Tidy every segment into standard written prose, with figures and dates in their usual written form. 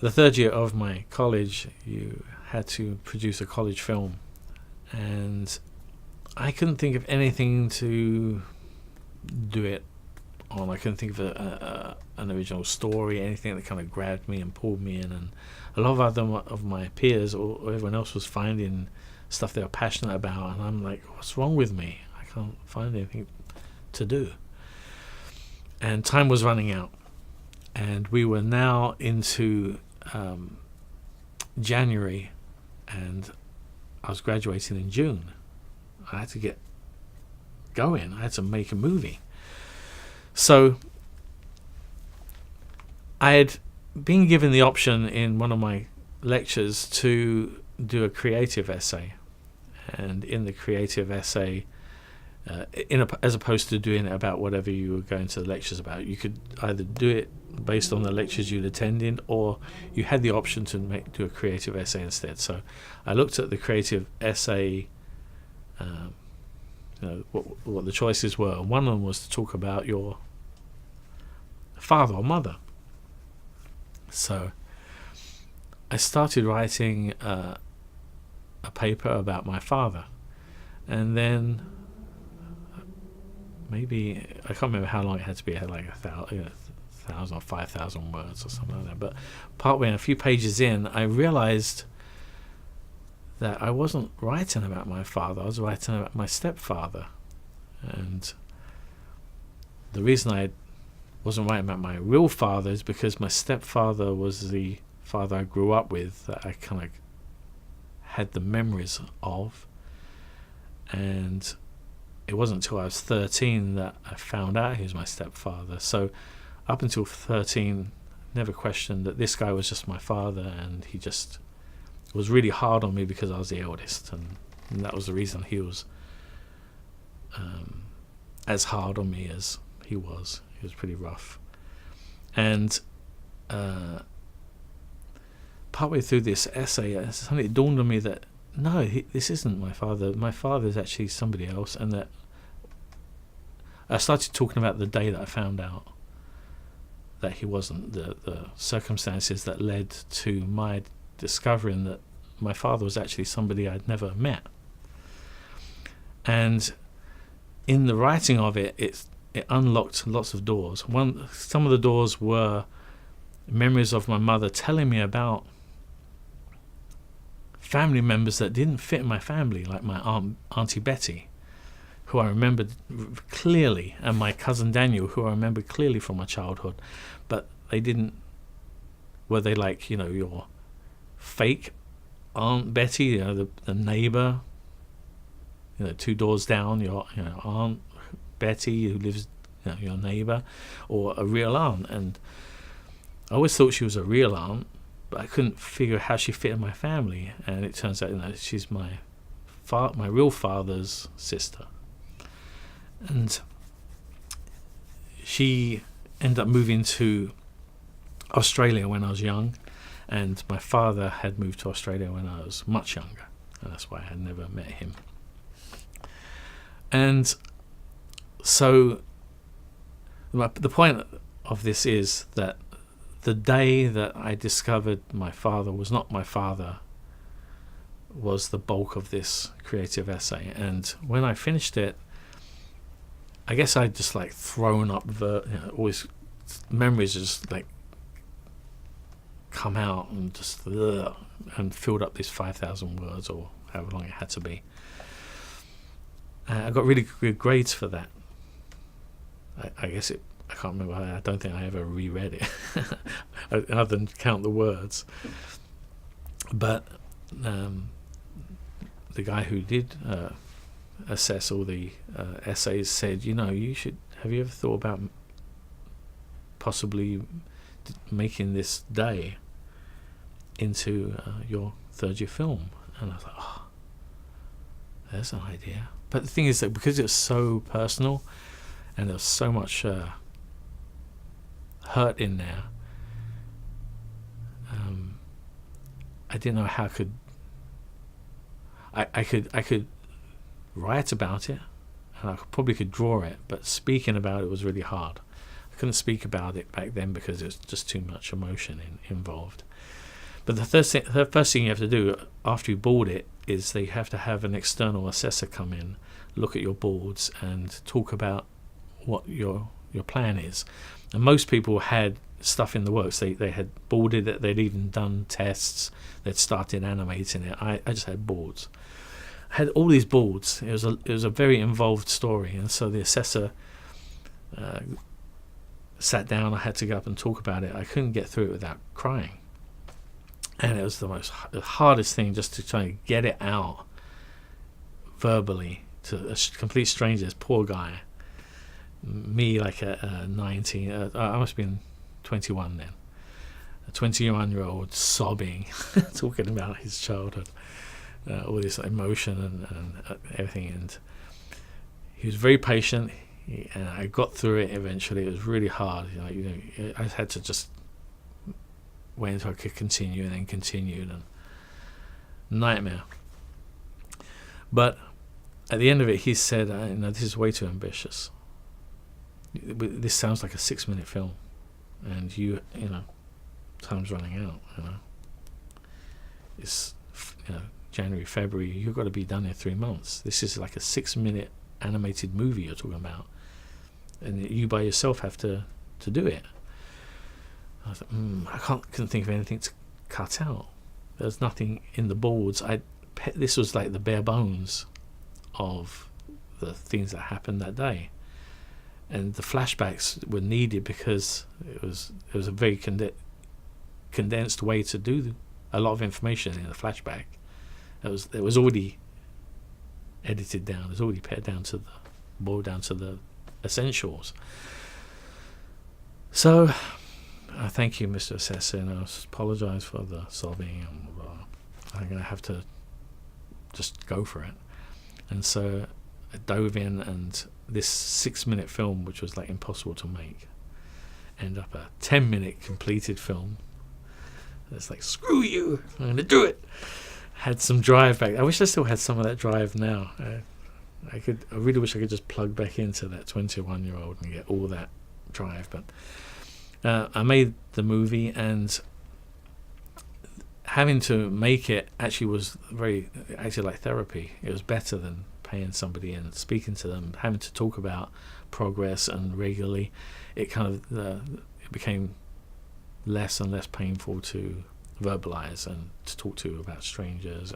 the third year of my college, you had to produce a college film, and I couldn't think of anything to do it on. I couldn't think of an original story, anything that kind of grabbed me and pulled me in. And a lot of other of my peers or everyone else was finding stuff they were passionate about, and I'm like, what's wrong with me? I can't find anything to do. And time was running out, and we were now into January, and I was graduating in June. I had to get going. I had to make a movie. So I had been given the option in one of my lectures to do a creative essay, and in the creative essay, as opposed to doing it about whatever you were going to the lectures about, you could either do it based on the lectures you'd attended, or you had the option to do a creative essay instead. So I looked at the creative essay, what the choices were. One of them was to talk about your father or mother. So I started writing a paper about my father, and then maybe, I can't remember how long it had to be. It had like 1,000 or 5,000 words or something like that. But partway, a few pages in, I realized that I wasn't writing about my father. I was writing about my stepfather. And the reason I wasn't writing about my real father is because my stepfather was the father I grew up with, that I kind of had the memories of. And it wasn't until I was 13 that I found out he was my stepfather. So up until 13, never questioned that this guy was just my father, and he just was really hard on me because I was the eldest, and that was the reason he was as hard on me as he was. He was pretty rough. And partway through this essay, suddenly it dawned on me that no, this isn't my father. My father is actually somebody else. And that I started talking about the day that I found out that he wasn't, the circumstances that led to my discovering that my father was actually somebody I'd never met. And in the writing of it, it unlocked lots of doors. Some of the doors were memories of my mother telling me about family members that didn't fit in my family, like my Auntie Betty, who I remembered clearly, and my cousin Daniel, who I remembered clearly from my childhood, but they didn't. Were they like, your fake Aunt Betty, the neighbor, 2 doors down, your Aunt Betty who lives, your neighbor, or a real aunt? And I always thought she was a real aunt, but I couldn't figure how she fit in my family. And it turns out, she's my real father's sister. And she ended up moving to Australia when I was young, and my father had moved to Australia when I was much younger, and that's why I had never met him. And so the point of this is that the day that I discovered my father was not my father was the bulk of this creative essay. And when I finished it, I guess I'd just like thrown up always memories just like come out and just and filled up these 5,000 words or however long it had to be. I got really good grades for that. I guess I can't remember. I don't think I ever reread it other than count the words. But the guy who did assess all the essays said, you should. Have you ever thought about possibly making this day into your third year film? And I was like, oh, there's an idea. But the thing is that because it's so personal and there's so much hurt in there, I didn't know how I could write about it, and I probably could draw it, but speaking about it was really hard. couldn't speak about it back then because it was just too much emotion involved. But the first thing you have to do after you board it is they have to have an external assessor come in, look at your boards, and talk about what your plan is. And most people had stuff in the works. They had boarded it. They'd even done tests. They'd started animating it. I just had boards. I had all these boards. It was a very involved story, and so the assessor sat down. I had to go up and talk about it. I couldn't get through it without crying. And it was the hardest thing, just to try and get it out verbally to a complete stranger. This poor guy, me like a 19, I must have been 21 then, a 21-year-old sobbing, talking about his childhood, all this emotion and everything. And he was very patient, and I got through it eventually. It was really hard. I had to just wait until I could continue, and then continued, and nightmare. But at the end of it, he said, this is way too ambitious. This sounds like a 6-minute film, and time's running out. It's January, February. You've got to be done in 3 months. This is like a 6-minute animated movie you're talking about, and you by yourself have to do it. I was like, I couldn't think of anything to cut out. There was nothing in the boards. This was like the bare bones of the things that happened that day, and the flashbacks were needed because it was a very condensed way to do a lot of information in the flashback. It was already edited down. It was already pared down to the essentials. So thank you, Mr. Assessor, and I apologise for the sobbing. I'm going to have to just go for it. And so I dove in, and this 6-minute film, which was like impossible to make, ended up a 10-minute completed film. It's like, screw you, I'm going to do it. Had some drive back. I wish I still had some of that drive now. I really wish I could just plug back into that 21-year-old and get all that drive. But I made the movie, and having to make it actually was actually like therapy. It was better than paying somebody and speaking to them, having to talk about progress and regularly. It kind of it became less and less painful to verbalize and to talk to about strangers.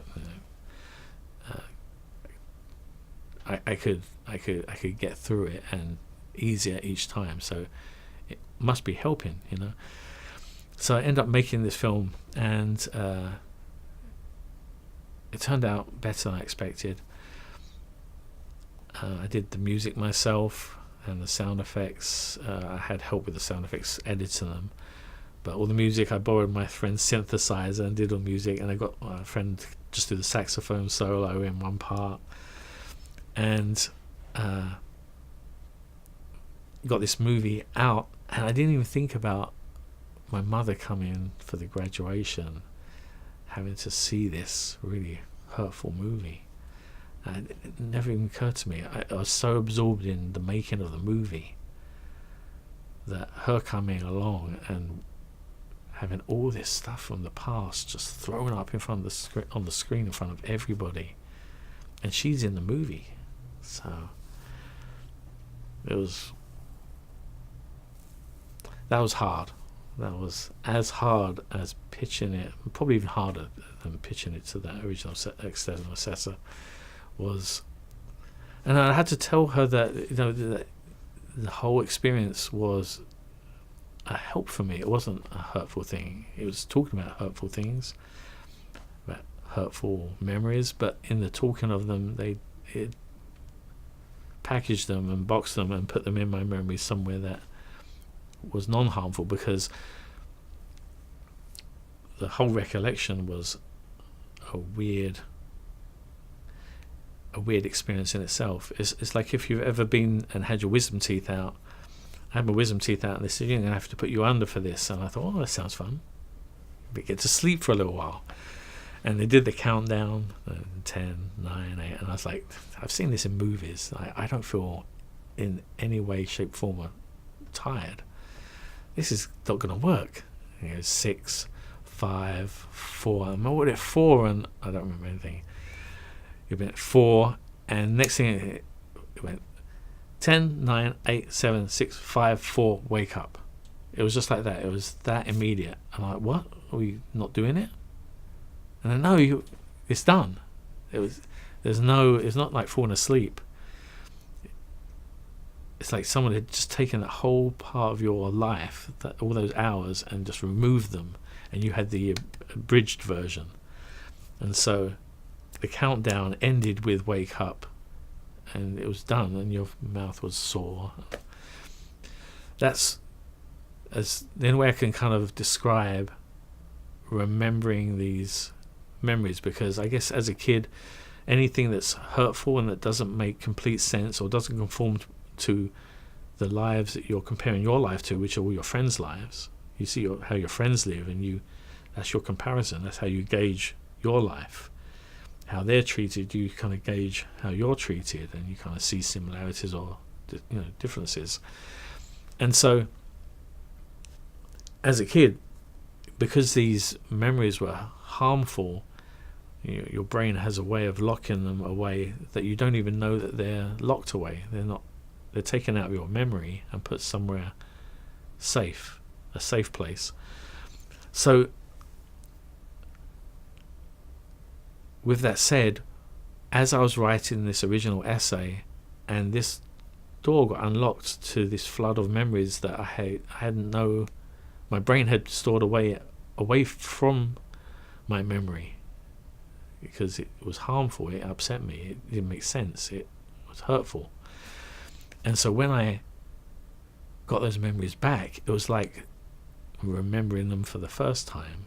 I could get through it, and easier each time. So it must be helping, So I ended up making this film, and it turned out better than I expected. I did the music myself and the sound effects. I had help with the sound effects, editing them. But all the music, I borrowed my friend's synthesizer and did all music, and I got my friend just do the saxophone solo in one part. And got this movie out, and I didn't even think about my mother coming for the graduation, having to see this really hurtful movie. And it never even occurred to me. I was so absorbed in the making of the movie that her coming along and having all this stuff from the past just thrown up in front of on the screen in front of everybody, and she's in the movie. So that was hard. That was as hard as pitching it, probably even harder than pitching it to that original external assessor was. And I had to tell her that that the whole experience was a help for me. It wasn't a hurtful thing. It was talking about hurtful things, about hurtful memories, but in the talking of them, it packaged them and boxed them and put them in my memory somewhere that was non-harmful, because the whole recollection was a weird experience in itself. It's like if you've ever been and had your wisdom teeth out. I had my wisdom teeth out, and they said, you're going to have to put you under for this. And I thought, oh, that sounds fun. We get to sleep for a little while. And they did the countdown, 10, 9, 8, and I was like, I've seen this in movies. I don't feel in any way, shape, form tired. this is not going to work. 6, 5, 4. I remember it 4, and I don't remember anything. It went 4, and next thing it went 10, 9, 8, 7, 6, 5, 4. Wake up. It was just like that. It was that immediate. I'm like, what? Are we not doing it? And I know it's done. It's not like falling asleep. It's like someone had just taken that whole part of your life, all those hours, and just removed them, and you had the abridged version. And so the countdown ended with wake up, and it was done, and your mouth was sore. That's the only way I can kind of describe remembering these memories, because I guess as a kid, anything that's hurtful and that doesn't make complete sense or doesn't conform to the lives that you're comparing your life to, which are all your friends' lives. You see how your friends live, and that's your comparison. That's how you gauge your life. How they're treated, you kind of gauge how you're treated, and you kind of see similarities or differences. And so as a kid, because these memories were harmful, your brain has a way of locking them away that you don't even know that they're locked away. They're taken out of your memory and put somewhere safe, a safe place. So with that said, as I was writing this original essay, and this door got unlocked to this flood of memories that I hadn't know, my brain had stored away from my memory, because it was harmful, it upset me, it didn't make sense, it was hurtful. And so when I got those memories back, it was like remembering them for the first time.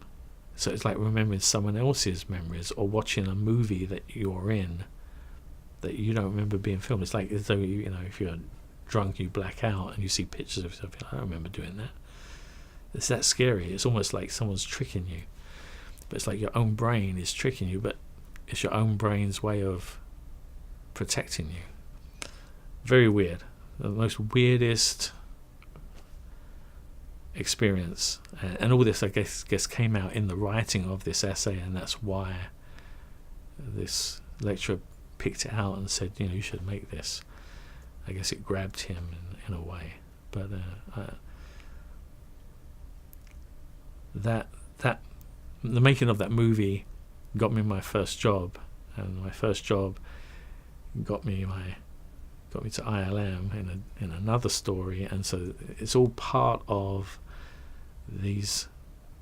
So it's like remembering someone else's memories, or watching a movie that you're in that you don't remember being filmed. It's like as though if you're drunk, you black out and you see pictures of yourself. I don't remember doing that. It's that scary. It's almost like someone's tricking you. But it's like your own brain is tricking you, but it's your own brain's way of protecting you. Very weird. The most weirdest experience. And all this, I guess came out in the writing of this essay, and that's why this lecturer picked it out and said, you should make this. I guess it grabbed him in a way. But the making of that movie got me my first job, and my first job got me to ILM in another story. And so it's all part of these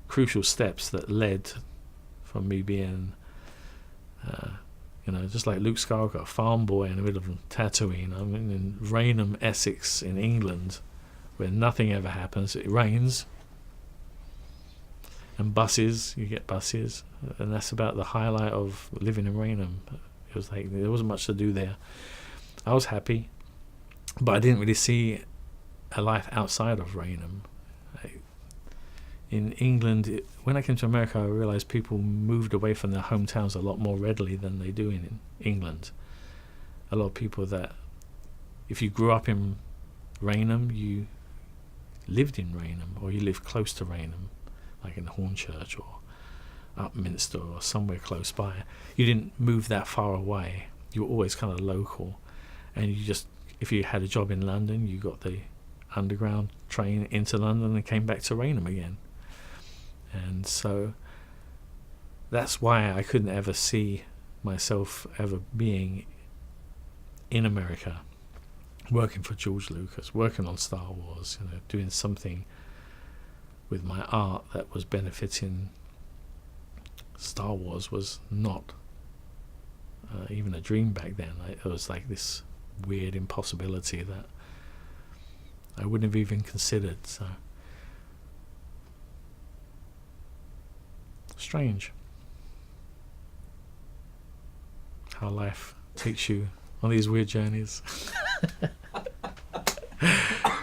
crucial steps that led from me being just like Luke Skywalker, a farm boy in the middle of Tatooine. I'm in Raynham, Essex in England, where nothing ever happens. It rains, and you get buses, and that's about the highlight of living in Raynham. It was like there wasn't much to do there. I was happy, but I didn't really see a life outside of Raynham. In England, when I came to America, I realized people moved away from their hometowns a lot more readily than they do in England. A lot of people that, if you grew up in Raynham, you lived in Raynham, or you lived close to Raynham, like in Hornchurch or Upminster or somewhere close by. You didn't move that far away. You were always kind of local. And if you had a job in London, you got the underground train into London and came back to Raynham again. And so that's why I couldn't ever see myself ever being in America, working for George Lucas, working on Star Wars, doing something with my art that was benefiting Star Wars was not even a dream back then. It was like this weird impossibility that I wouldn't have even considered. So strange how life takes you on these weird journeys.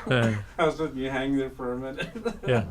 I was letting you hang there for a minute. Yeah.